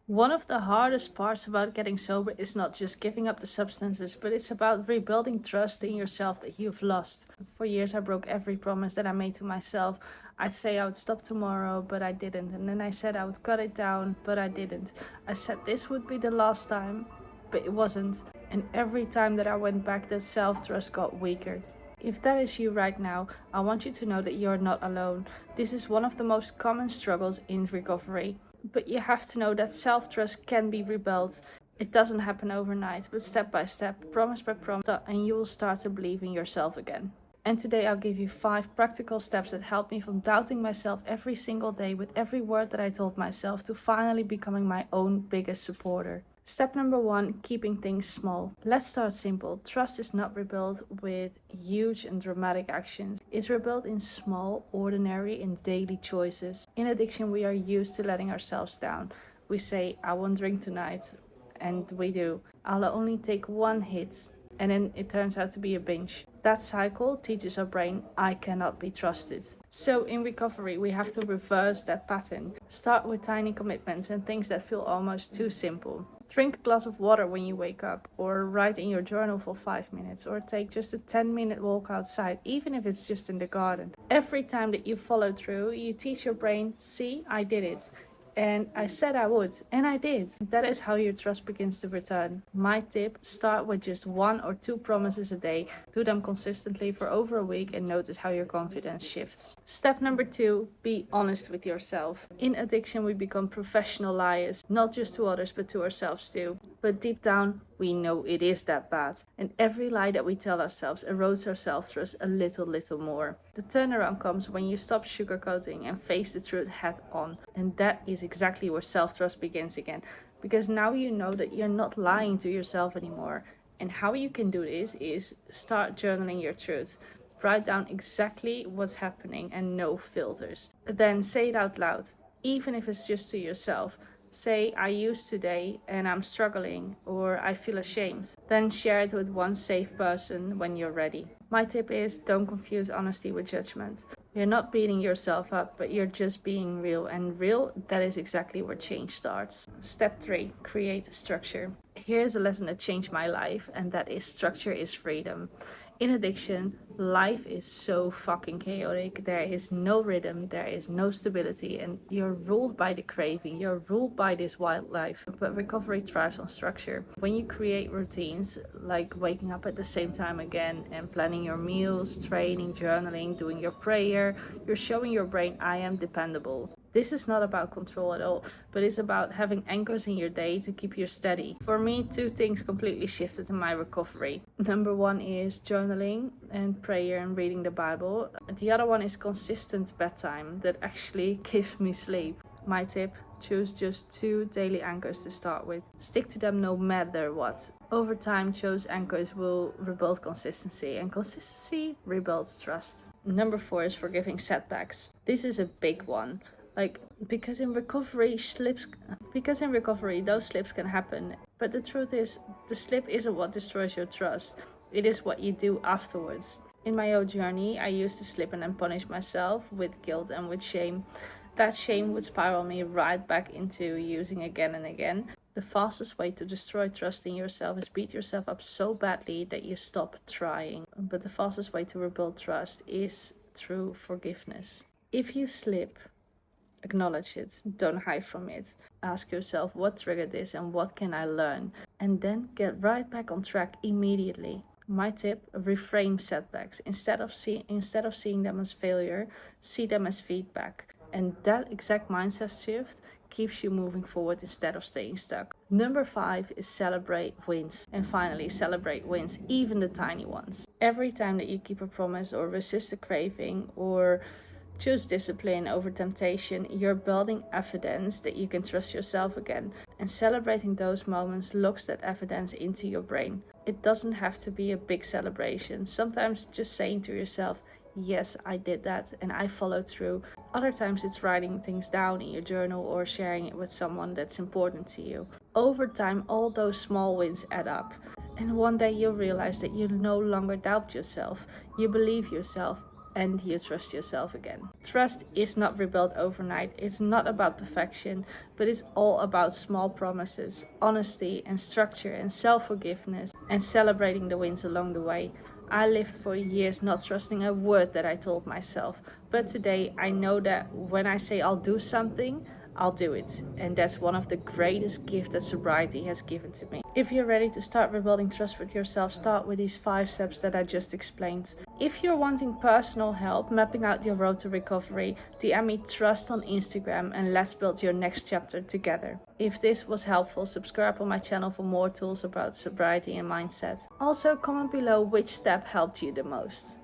One of the hardest parts about getting sober is not just giving up the substances, but it's about rebuilding trust in yourself that you've lost. For years, I broke every promise that I made to myself. I'd say I would stop tomorrow, but I didn't. And then I said I would cut it down, but I didn't. I said this would be the last time, but it wasn't. And every time that I went back, that self-trust got weaker. If that is you right now, I want you to know that you're not alone. This is one of the most common struggles in recovery. But you have to know that self-trust can be rebuilt. It doesn't happen overnight, but step by step, promise by promise, and you will start to believe in yourself again. And today I'll give you 5 practical steps that help me from doubting myself every single day with every word that I told myself to finally becoming my own biggest supporter. Step number 1, keeping things small. Let's start simple. Trust is not rebuilt with huge and dramatic actions. It's rebuilt in small, ordinary and daily choices. In addiction, we are used to letting ourselves down. We say, I won't drink tonight. And we do. I'll only take 1 hit. And then it turns out to be a binge. That cycle teaches our brain, I cannot be trusted. So in recovery, we have to reverse that pattern. Start with tiny commitments and things that feel almost too simple. Drink a glass of water when you wake up, or write in your journal for 5 minutes, or take just a 10-minute walk outside, even if it's just in the garden. Every time that you follow through, you teach your brain, see, I did it. And I said I would, and I did. That is how your trust begins to return. My tip, start with just 1 or 2 promises a day. Do them consistently for over a week and notice how your confidence shifts. Step number 2, be honest with yourself. In addiction, we become professional liars, not just to others, but to ourselves too. But deep down, we know it is that bad. And every lie that we tell ourselves erodes our self-trust a little more. The turnaround comes when you stop sugarcoating and face the truth head on. And that is exactly where self-trust begins again. Because now you know that you're not lying to yourself anymore. And how you can do this is start journaling your truth. Write down exactly what's happening and no filters. Then say it out loud, even if it's just to yourself. Say, I used today and I'm struggling, or I feel ashamed. Then share it with one safe person when you're ready. My tip is, don't confuse honesty with judgment. You're not beating yourself up, but you're just being real. And real, that is exactly where change starts. Step 3, create structure. Here's a lesson that changed my life, and that is structure is freedom. In addiction, life is so fucking chaotic. There is no rhythm, there is no stability, and you're ruled by the craving, you're ruled by this wild life. But recovery thrives on structure. When you create routines, like waking up at the same time again and planning your meals, training, journaling, doing your prayer, you're showing your brain, I am dependable. This is not about control at all, but it's about having anchors in your day to keep you steady. For me, 2 things completely shifted in my recovery. Number 1 is journaling and prayer and reading the Bible. The other one is consistent bedtime that actually gives me sleep. My tip, choose just 2 daily anchors to start with. Stick to them no matter what. Over time, those anchors will rebuild consistency, and consistency rebuilds trust. Number 4 is forgiving setbacks. This is a big one. Because in recovery those slips can happen. But the truth is, the slip isn't what destroys your trust. It is what you do afterwards. In my own journey, I used to slip and then punish myself with guilt and with shame. That shame would spiral me right back into using again and again. The fastest way to destroy trust in yourself is beat yourself up so badly that you stop trying. But the fastest way to rebuild trust is through forgiveness. If you slip, acknowledge it, don't hide from it. Ask yourself, what triggered this and what can I learn? And then get right back on track immediately. My tip, reframe setbacks. Instead of seeing them as failure, see them as feedback. And that exact mindset shift keeps you moving forward instead of staying stuck. Number 5 is celebrate wins. And finally, celebrate wins, even the tiny ones. Every time that you keep a promise or resist a craving or choose discipline over temptation, you're building evidence that you can trust yourself again. And celebrating those moments locks that evidence into your brain. It doesn't have to be a big celebration. Sometimes just saying to yourself, yes, I did that and I followed through. Other times it's writing things down in your journal or sharing it with someone that's important to you. Over time, all those small wins add up. And one day you'll realize that you no longer doubt yourself. You believe yourself. and you trust yourself again. Trust is not rebuilt overnight. It's not about perfection, but it's all about small promises, honesty and structure and self-forgiveness, and celebrating the wins along the way. I lived for years not trusting a word that I told myself, but today I know that when I say I'll do something, I'll do it. And that's one of the greatest gifts that sobriety has given to me. If you're ready to start rebuilding trust with yourself, start with these 5 steps that I just explained. If you're wanting personal help mapping out your road to recovery, DM me trust on Instagram and let's build your next chapter together. If this was helpful, subscribe on my channel for more tools about sobriety and mindset. Also, comment below which step helped you the most.